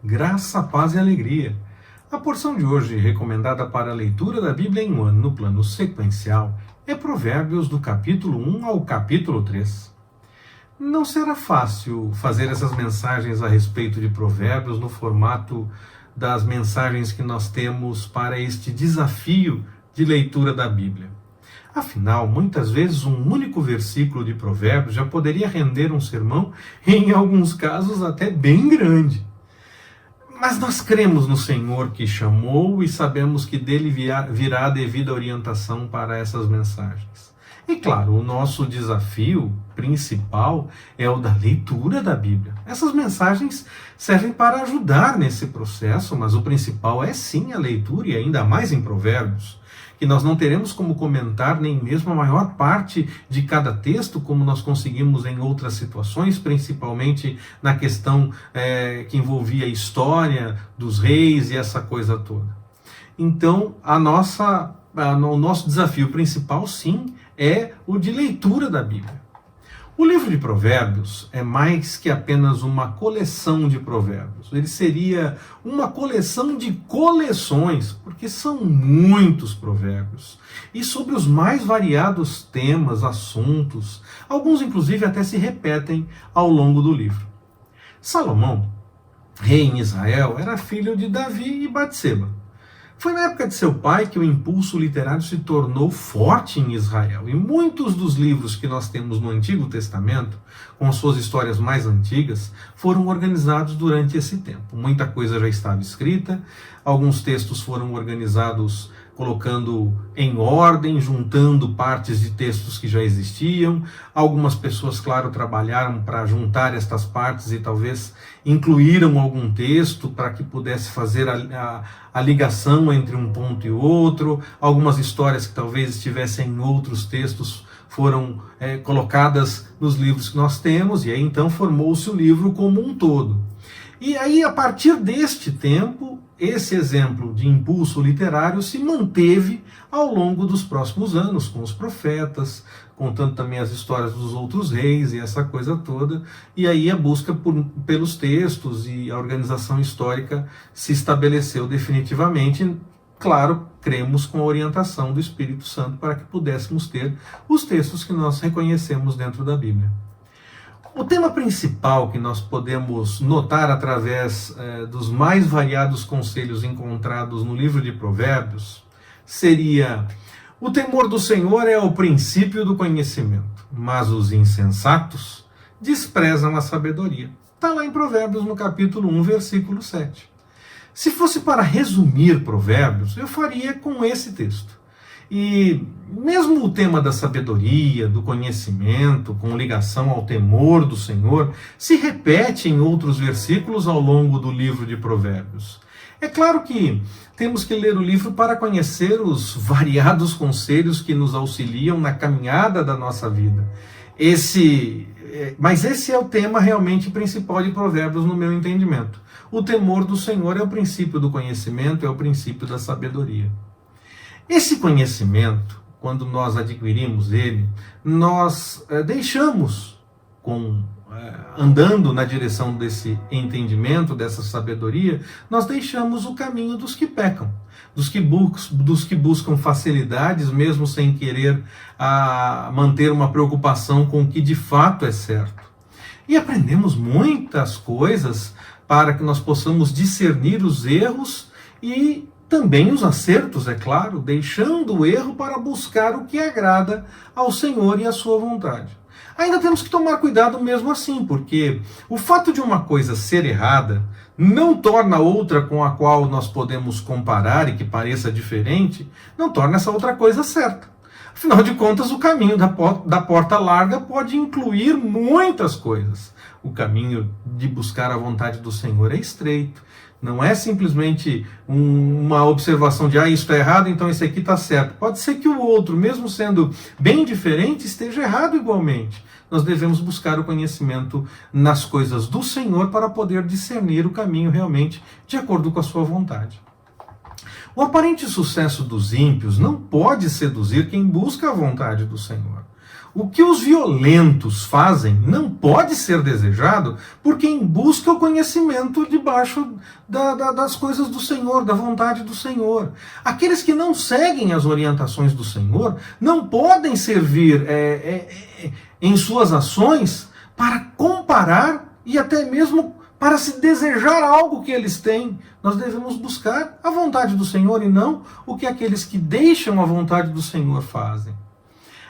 Graça, paz e alegria. A porção de hoje, recomendada para a leitura da Bíblia em um ano no plano sequencial, é Provérbios do capítulo 1 ao capítulo 3. Não será fácil fazer essas mensagens a respeito de Provérbios no formato das mensagens que nós temos para este desafio de leitura da Bíblia. Afinal, muitas vezes um único versículo de Provérbios já poderia render um sermão, e em alguns casos até bem grande. Mas nós cremos no Senhor que chamou e sabemos que dele virá a devida orientação para essas mensagens. E claro, o nosso desafio principal é o da leitura da Bíblia. Essas mensagens servem para ajudar nesse processo, mas o principal é sim a leitura, e ainda mais em Provérbios, que nós não teremos como comentar nem mesmo a maior parte de cada texto, como nós conseguimos em outras situações, principalmente na questão que envolvia a história dos reis e essa coisa toda. Então, o nosso desafio principal, sim, é o de leitura da Bíblia. O livro de Provérbios é mais que apenas uma coleção de provérbios. Ele seria uma coleção de coleções, porque são muitos provérbios. E sobre os mais variados temas, assuntos, alguns inclusive até se repetem ao longo do livro. Salomão, rei em Israel, era filho de Davi e Batseba. Foi na época de seu pai que o impulso literário se tornou forte em Israel. E muitos dos livros que nós temos no Antigo Testamento, com suas histórias mais antigas, foram organizados durante esse tempo. Muita coisa já estava escrita, alguns textos foram organizados colocando em ordem, juntando partes de textos que já existiam. Algumas pessoas, claro, trabalharam para juntar estas partes e talvez incluíram algum texto para que pudesse fazer a ligação entre um ponto e outro. Algumas histórias que talvez estivessem em outros textos foram colocadas nos livros que nós temos, e aí então formou-se o livro como um todo. E aí, a partir deste tempo, esse exemplo de impulso literário se manteve ao longo dos próximos anos, com os profetas, contando também as histórias dos outros reis e essa coisa toda. E aí a busca pelos textos e a organização histórica se estabeleceu definitivamente. Claro, cremos com a orientação do Espírito Santo para que pudéssemos ter os textos que nós reconhecemos dentro da Bíblia. O tema principal que nós podemos notar através dos mais variados conselhos encontrados no livro de Provérbios seria: o temor do Senhor é o princípio do conhecimento, mas os insensatos desprezam a sabedoria. Está lá em Provérbios, no capítulo 1, versículo 7. Se fosse para resumir Provérbios, eu faria com esse texto. E mesmo o tema da sabedoria, do conhecimento, com ligação ao temor do Senhor, se repete em outros versículos ao longo do livro de Provérbios. É claro que temos que ler o livro para conhecer os variados conselhos que nos auxiliam na caminhada da nossa vida. Mas esse é o tema realmente principal de Provérbios, no meu entendimento. O temor do Senhor é o princípio do conhecimento, é o princípio da sabedoria. Esse conhecimento, quando nós adquirimos ele, nós deixamos, andando na direção desse entendimento, dessa sabedoria, nós deixamos o caminho dos que pecam, dos que buscam facilidades, mesmo sem querer manter uma preocupação com o que de fato é certo. E aprendemos muitas coisas para que nós possamos discernir os erros e também os acertos, é claro, deixando o erro para buscar o que agrada ao Senhor e à sua vontade. Ainda temos que tomar cuidado mesmo assim, porque o fato de uma coisa ser errada não torna outra com a qual nós podemos comparar e que pareça diferente, não torna essa outra coisa certa. Afinal de contas, o caminho da porta larga pode incluir muitas coisas. O caminho de buscar a vontade do Senhor é estreito. Não é simplesmente uma observação de isso está errado, então esse aqui está certo. Pode ser que o outro, mesmo sendo bem diferente, esteja errado igualmente. Nós devemos buscar o conhecimento nas coisas do Senhor para poder discernir o caminho realmente de acordo com a sua vontade. O aparente sucesso dos ímpios não pode seduzir quem busca a vontade do Senhor. O que os violentos fazem não pode ser desejado por quem busca o conhecimento debaixo das coisas do Senhor, da vontade do Senhor. Aqueles que não seguem as orientações do Senhor não podem servir em suas ações para comparar e até mesmo para se desejar algo que eles têm. Nós devemos buscar a vontade do Senhor e não o que aqueles que deixam a vontade do Senhor fazem.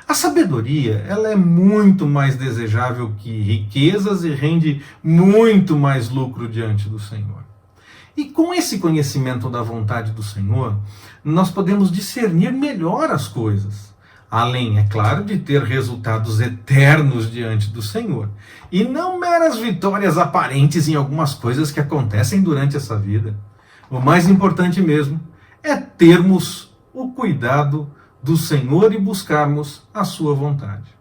A sabedoria, ela é muito mais desejável que riquezas e rende muito mais lucro diante do Senhor. E com esse conhecimento da vontade do Senhor, nós podemos discernir melhor as coisas. Além, é claro, de ter resultados eternos diante do Senhor. E não meras vitórias aparentes em algumas coisas que acontecem durante essa vida. O mais importante mesmo é termos o cuidado do Senhor e buscarmos a sua vontade.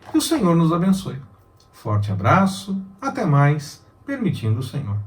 Que o Senhor nos abençoe. Forte abraço, até mais, permitindo o Senhor.